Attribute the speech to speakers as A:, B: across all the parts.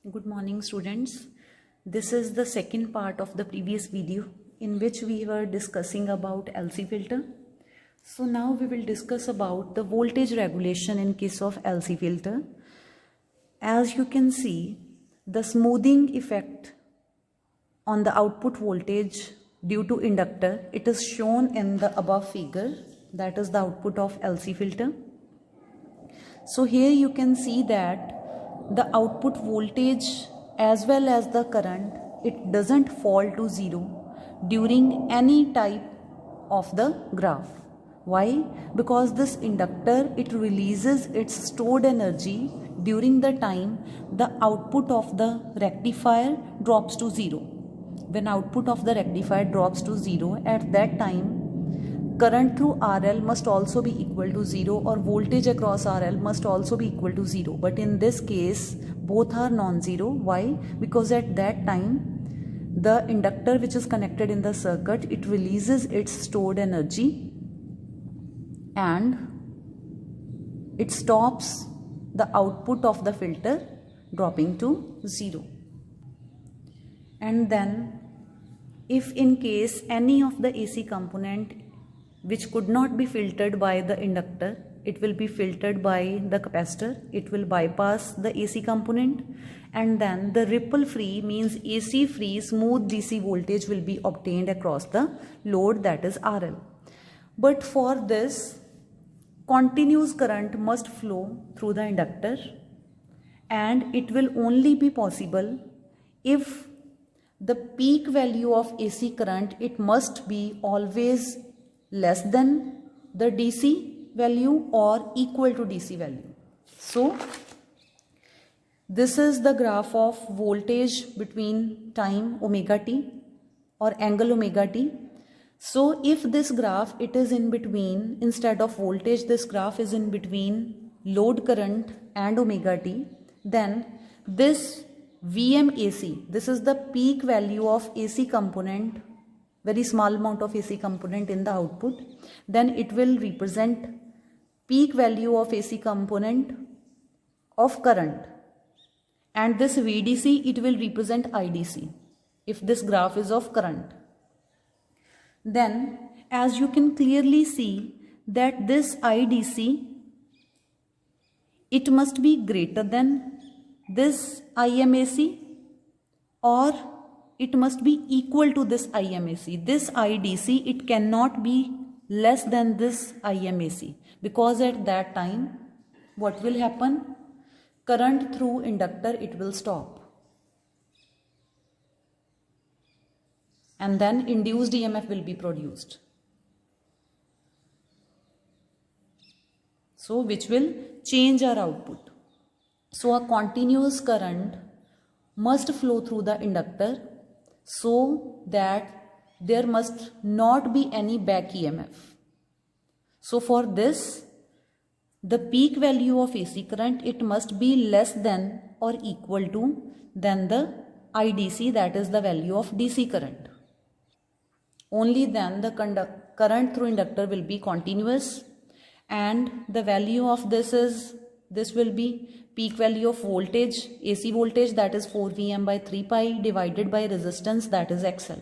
A: Good morning, students. This is the second part of the previous video in which we were discussing about LC filter. So now we will discuss about the voltage regulation in case of LC filter. As you can see, the smoothing effect on the output voltage due to inductor, it is shown in the above figure, that is the output of LC filter. So here you can see that the output voltage as well as the current, it doesn't fall to zero during any type of the graph. Why? Because this inductor, it releases its stored energy during the time the output of the rectifier drops to zero. When output of the rectifier drops to zero, at that time current through RL must also be equal to 0 or voltage across RL must also be equal to 0. But in this case, both are non-zero. Why? Because at that time, the inductor which is connected in the circuit, it releases its stored energy and it stops the output of the filter dropping to 0. And then, if in case any of the AC component which could not be filtered by the inductor, it will be filtered by the capacitor. It will bypass the AC component, and then the ripple free means AC free smooth DC voltage will be obtained across the load, that is RL. But for this, continuous current must flow through the inductor, and it will only be possible if the peak value of AC current, it must be always less than the DC value or equal to DC value. So this is the graph of voltage between time omega t or angle omega t. So if this graph, it is in between, instead of voltage, this graph is in between load current and omega t, then this VMAC, this is the peak value of AC component, very small amount of AC component in the output, then it will represent peak value of AC component of current, and this VDC, it will represent IDC if this graph is of current. Then as you can clearly see that this IDC, it must be greater than this IMAC or it must be equal to this IMAC. This IDC, it cannot be less than this IMAC, because at that time, what will happen? Current through inductor, it will stop. And then induced EMF will be produced. So which will change our output. So a continuous current must flow through the inductor so that there must not be any back EMF. So for this, the peak value of AC current, it must be less than or equal to than the IDC, that is the value of DC current. Only then the current through inductor will be continuous, and the value of this will be peak value of voltage, AC voltage, that is 4 Vm by 3 pi divided by resistance, that is XL.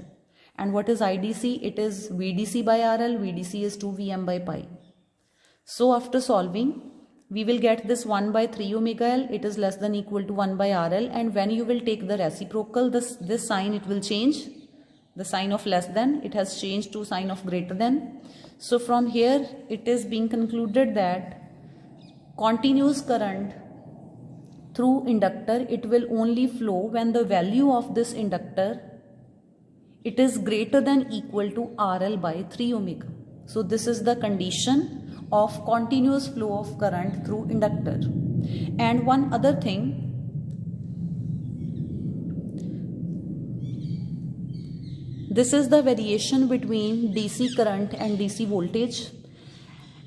A: And what is IDC? It is VDC by RL, VDC is 2 Vm by pi. So after solving, we will get this 1 by 3 omega L, it is less than equal to 1 by RL, and when you will take the reciprocal, this sign, it will change. The sign of less than, it has changed to sign of greater than. So from here, it is being concluded that continuous current through inductor, it will only flow when the value of this inductor, it is greater than equal to RL by 3 omega. So this is the condition of continuous flow of current through inductor. And one other thing, this is the variation between DC current and DC voltage.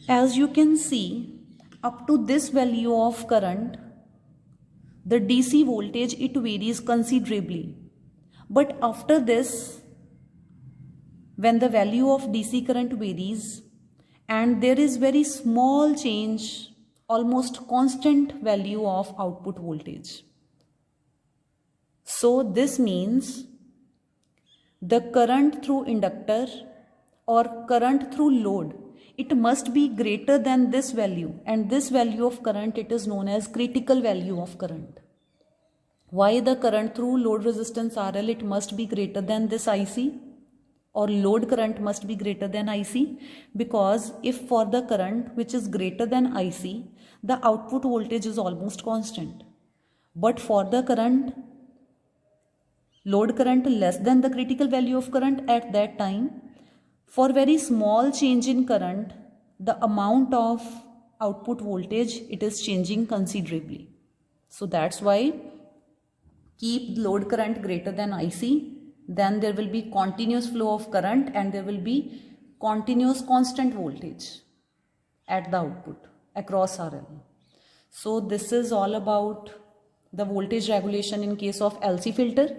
A: As you can see, up to this value of current, the DC voltage, it varies considerably. But after this, when the value of DC current varies and there is very small change, almost constant value of output voltage. So this means the current through inductor or current through load, it must be greater than this value, and this value of current, it is known as critical value of current. Why the current through load resistance RL, it must be greater than this IC, or load current must be greater than IC? Because if for the current which is greater than IC, the output voltage is almost constant. But for the current, load current less than the critical value of current at that time, for very small change in current, the amount of output voltage, it is changing considerably. So that's why keep load current greater than IC, then there will be continuous flow of current and there will be continuous constant voltage at the output across RL. So this is all about the voltage regulation in case of LC filter.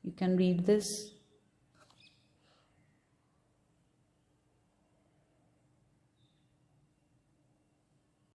A: You can read this.